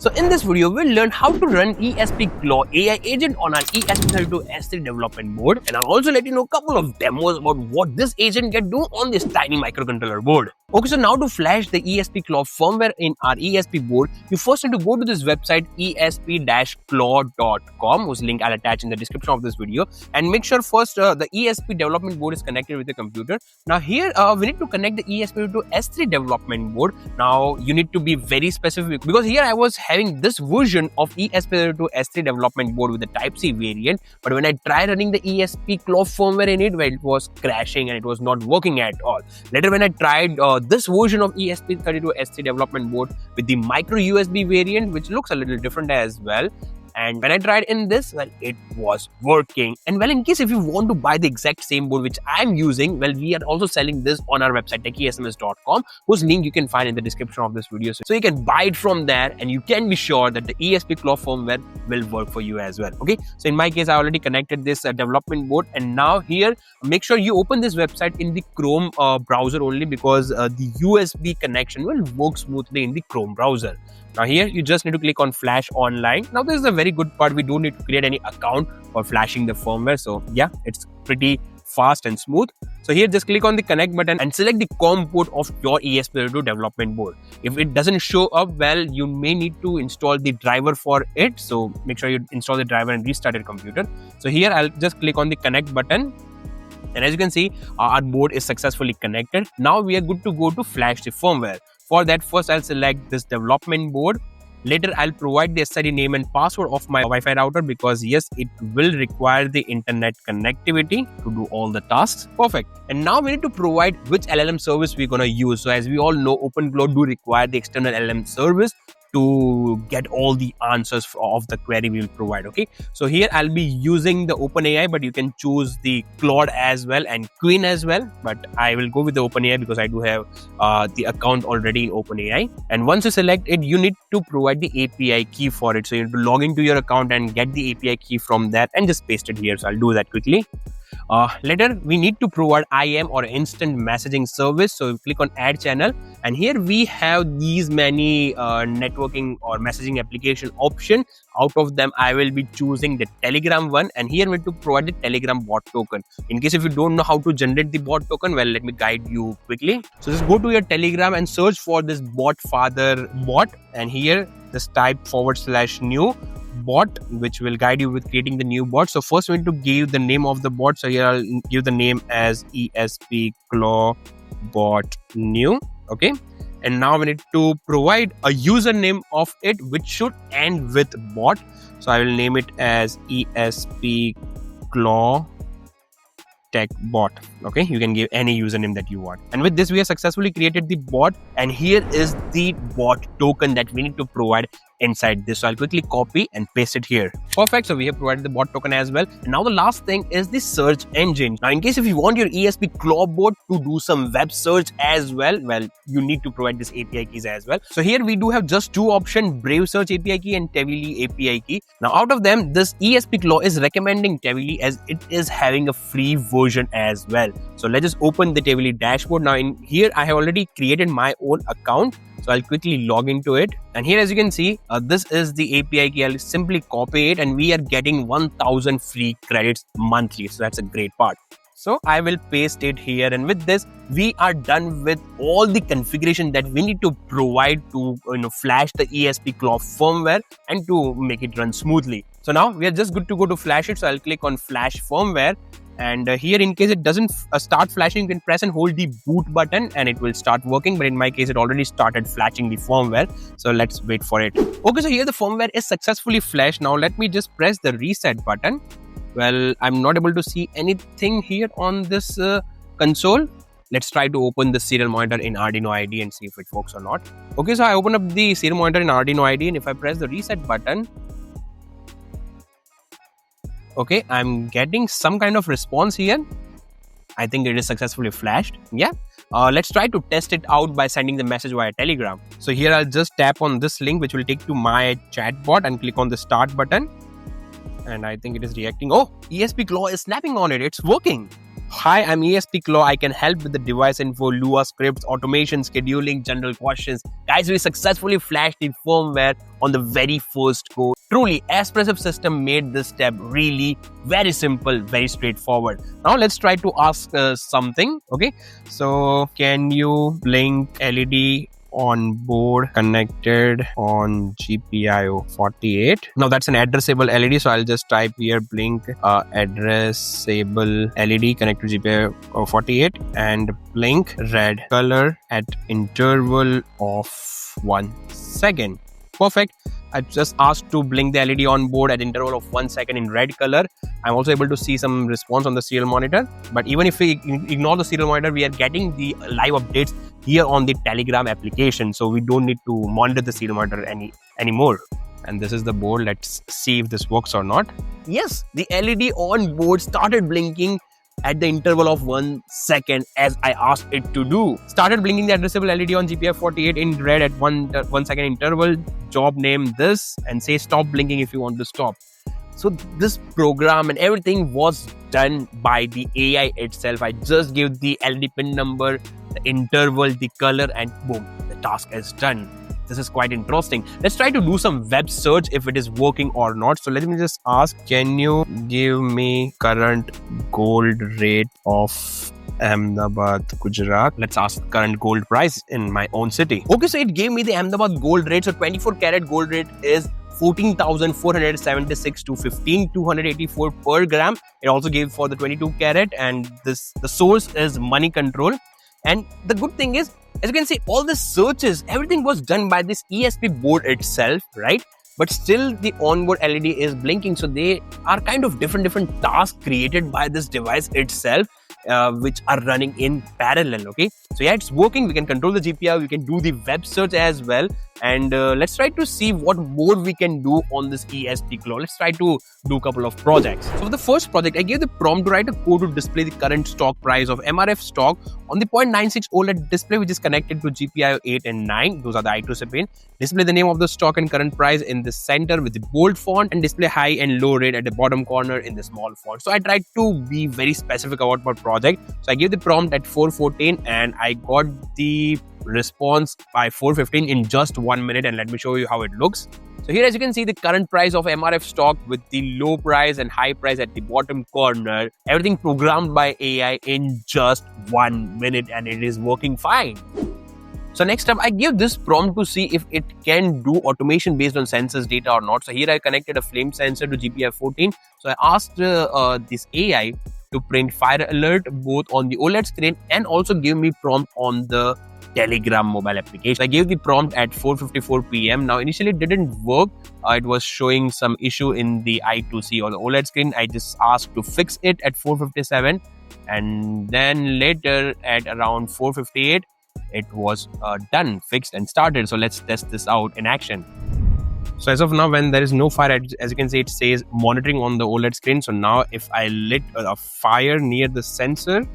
So in this video, we'll learn how to run ESP Claw AI agent on our ESP32 S3 development board, and I'll also let you know a couple of demos about what this agent can do on this tiny microcontroller board. Okay, so now to flash the ESP Claw firmware in our ESP board, you first need to go to this website ESP-Claw.com, whose link I'll attach in the description of this video, and make sure first the ESP development board is connected with the computer. Now here we need to connect the ESP32 S3 development board. Now you need to be very specific because here I was having this version of ESP32 S3 development board with the Type-C variant, but when I tried running the ESP Claw firmware in it, well, it was crashing and it was not working at all. Later when I tried this version of ESP32 S3 development board with the micro USB variant, which looks a little different as well, and when I tried in this, well, it was working. And well, in case if you want to buy the exact same board which I'm using, well, we are also selling this on our website techiesms.com, whose link you can find in the description of this video. So you can buy it from there and you can be sure that the ESP Claw firmware will work for you as well. Okay, so in my case, I already connected this development board, and now here, make sure you open this website in the Chrome browser only, because the USB connection will work smoothly in the Chrome browser. Now here you just need to click on Flash Online. Now this is a very good part. We don't need to create any account for flashing the firmware. So yeah, it's pretty fast and smooth. So here just click on the connect button and select the COM port of your ESP32 development board. If it doesn't show up, well, you may need to install the driver for it. So make sure you install the driver and restart your computer. So here I'll just click on the connect button. And as you can see, our board is successfully connected. Now we are good to go to flash the firmware. For that, first I'll select this development board. Later, I'll provide the SID name and password of my Wi-Fi router, because yes, it will require the internet connectivity to do all the tasks. Perfect. And now we need to provide which LLM service we're going to use. So as we all know, OpenClaw do require the external LLM service to get all the answers of the query we will provide. Okay, so here I'll be using the OpenAI, but you can choose the Claude as well and Queen as well, but I will go with the OpenAI because I do have the account already in OpenAI. And once you select it, you need to provide the API key for it. So you need to log into your account and get the API key from that and just paste it here. So I'll do that quickly. Later, we need to provide IM or instant messaging service. So click on add channel, and here we have these many networking or messaging application option. Out of them, I will be choosing the Telegram one, and here we need to provide the Telegram bot token. In case if you don't know how to generate the bot token, well, let me guide you quickly. So just go to your Telegram and search for this bot father bot, and here just type /new bot, which will guide you with creating the new bot. So first we need to give the name of the bot. So here I'll give the name as ESPClaw bot new. Okay, and now we need to provide a username of it which should end with bot. So I will name it as ESPClaw tech bot. Okay, you can give any username that you want. And with this, we have successfully created the bot, and here is the bot token that we need to provide inside this. So I'll quickly copy and paste it here. Perfect. So we have provided the bot token as well. And now the last thing is the search engine. Now in case if you want your ESP Claw board to do some web search as well, you need to provide this API keys as well. So here we do have just two options: Brave Search API key and Tevily API key. Now out of them, this ESP Claw is recommending Tevily as it is having a free version as well. So let's just open the Tevily dashboard. Now in here, I have already created my own account. So I'll quickly log into it. And here, as you can see, this is the API key. I'll simply copy it, and we are getting 1000 free credits monthly. So that's a great part. So I will paste it here. And with this, we are done with all the configuration that we need to provide to flash the ESP Claw firmware and to make it run smoothly. So now we are just good to go to flash it. So I'll click on flash firmware. And here, in case it doesn't start flashing, you can press and hold the boot button and it will start working. But in my case, it already started flashing the firmware. So let's wait for it. Okay, so here the firmware is successfully flashed. Now let me just press the reset button. Well, I'm not able to see anything here on this console. Let's try to open the serial monitor in Arduino IDE and see if it works or not. Okay, so I open up the serial monitor in Arduino IDE, and if I press the reset button, okay, I'm getting some kind of response here. I think it is successfully flashed. Yeah. Let's try to test it out by sending the message via Telegram. So here I'll just tap on this link, which will take to my chatbot, and click on the start button. And I think it is reacting. Oh, ESP Claw is snapping on it. It's working. Hi, I'm ESPClaw. I can help with the device info, Lua scripts, automation, scheduling, general questions. Guys, we successfully flashed the firmware on the very first go. Truly, Espressive system made this step really very simple, very straightforward. Now let's try to ask something. Okay, so can you blink LED on board connected on GPIO 48? Now that's an addressable LED, so I'll just type here blink addressable LED connected to GPIO 48 and blink red color at interval of 1 second. Perfect. I just asked to blink the LED on board at interval of 1 second in red color. I'm also able to see some response on the serial monitor. But even if we ignore the serial monitor, we are getting the live updates here on the Telegram application. So we don't need to monitor the serial monitor anymore. And this is the board. Let's see if this works or not. Yes, the LED on board started blinking at the interval of 1 second as I asked it to do. Started blinking the addressable LED on GPIO 48 in red at 1 second interval. Job name this and say stop blinking if you want to stop. So this program and everything was done by the AI itself. I just gave the LED pin number, the interval, the color, and boom, the task is done. This is quite interesting. Let's try to do some web search if it is working or not. So let me just ask, can you give me current gold rate of Ahmedabad, Gujarat? Let's ask current gold price in my own city. Okay, so it gave me the Ahmedabad gold rate. So 24 karat gold rate is 14,476 to 15,284 per gram. It also gave for the 22 karat, and the source is money control. And the good thing is, as you can see, all the searches, everything was done by this ESP board itself, right? But still the onboard LED is blinking. So they are kind of different tasks created by this device itself, which are running in parallel. Okay, so yeah, it's working. We can control the GPIO, we can do the web search as well. And let's try to see what more we can do on this ESPClaw. Let's try to do a couple of projects. So for the first project, I gave the prompt to write a code to display the current stock price of MRF stock on the 0.96 OLED display, which is connected to GPIO 8 and 9. Those are the I2 pin. Display the name of the stock and current price in the center with the bold font, and display high and low rate at the bottom corner in the small font. So I tried to be very specific about my project. So I gave the prompt at 4:14 and I got the response by 4:15 in just 1 minute. And let me show you how it looks. So here, as you can see, the current price of MRF stock with the low price and high price at the bottom corner, everything programmed by AI in just 1 minute, and it is working fine. So next up, I give this prompt to see if it can do automation based on sensors data or not. So here I connected a flame sensor to GPIO 14. So I asked this AI to print fire alert both on the OLED screen and also give me prompt on the Telegram mobile application. I gave the prompt at 4:54 p.m. Now initially it didn't work. It was showing some issue in the I2C or the OLED screen. I just asked to fix it at 4:57, and then later at around 4:58 it was done, fixed and started. So let's test this out in action. So as of now, when there is no fire, as you can see, it says monitoring on the OLED screen. So now if I lit a fire near the sensor,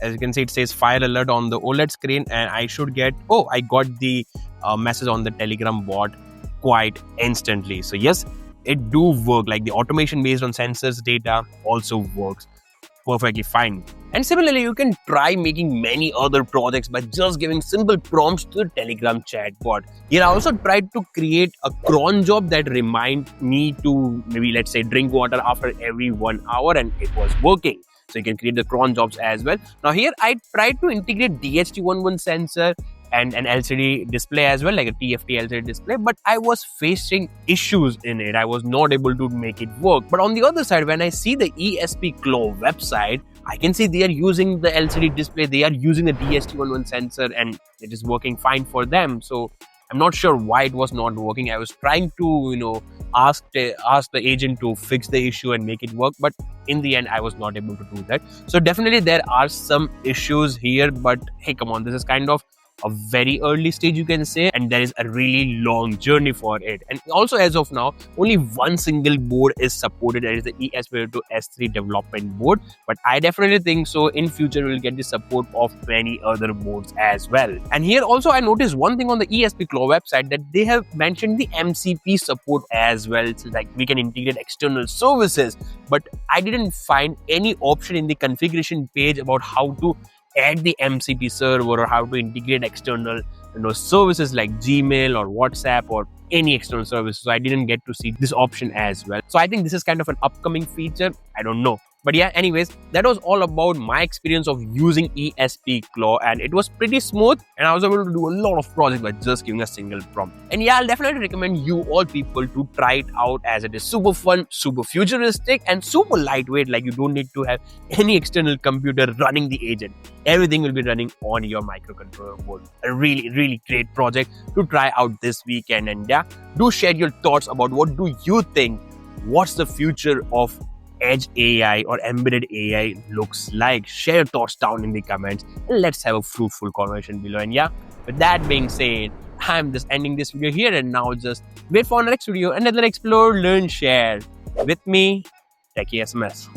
as you can see, it says fire alert on the OLED screen, and I should get, I got the message on the Telegram bot quite instantly. So yes, it do work. Like the automation based on sensors data also works perfectly fine. And similarly, you can try making many other projects by just giving simple prompts to the Telegram chat bot. Here I also tried to create a cron job that remind me to maybe, let's say, drink water after every 1 hour, and it was working. So you can create the cron jobs as well. Now here I tried to integrate DHT11 sensor and an LCD display as well, like a TFT LCD display, but I was facing issues in it. I was not able to make it work. But on the other side, when I see the ESPClaw website, I can see they are using the LCD display, they are using the DHT11 sensor, and it is working fine for them. So I'm not sure why it was not working. I was trying to, ask the agent to fix the issue and make it work, but in the end I was not able to do that. So definitely there are some issues here, but hey, come on, this is kind of a very early stage, you can say, and there is a really long journey for it. And also, as of now, only one single board is supported, that is the ESP32 S3 development board. But I definitely think so in future we'll get the support of many other boards as well. And here also I noticed one thing on the ESPClaw website, that they have mentioned the MCP support as well. It's like we can integrate external services, but I didn't find any option in the configuration page about how to add the MCP server or how to integrate external services like Gmail or WhatsApp or any external service. So I didn't get to see this option as well. So I think this is kind of an upcoming feature. I don't know. But yeah, anyways, that was all about my experience of using ESPClaw, and it was pretty smooth, and I was able to do a lot of projects by just giving a single prompt. And yeah, I'll definitely recommend you all people to try it out, as it is super fun, super futuristic, and super lightweight. Like, you don't need to have any external computer running the agent. Everything will be running on your microcontroller board. A really, really great project to try out this weekend. And yeah, do share your thoughts about what do you think, what's the future of edge AI or embedded AI looks like. Share your thoughts down in the comments and let's have a fruitful conversation below. And yeah, with that being said, I'm just ending this video here, and now just wait for our next video. Another explore, learn, share with me, techiesms.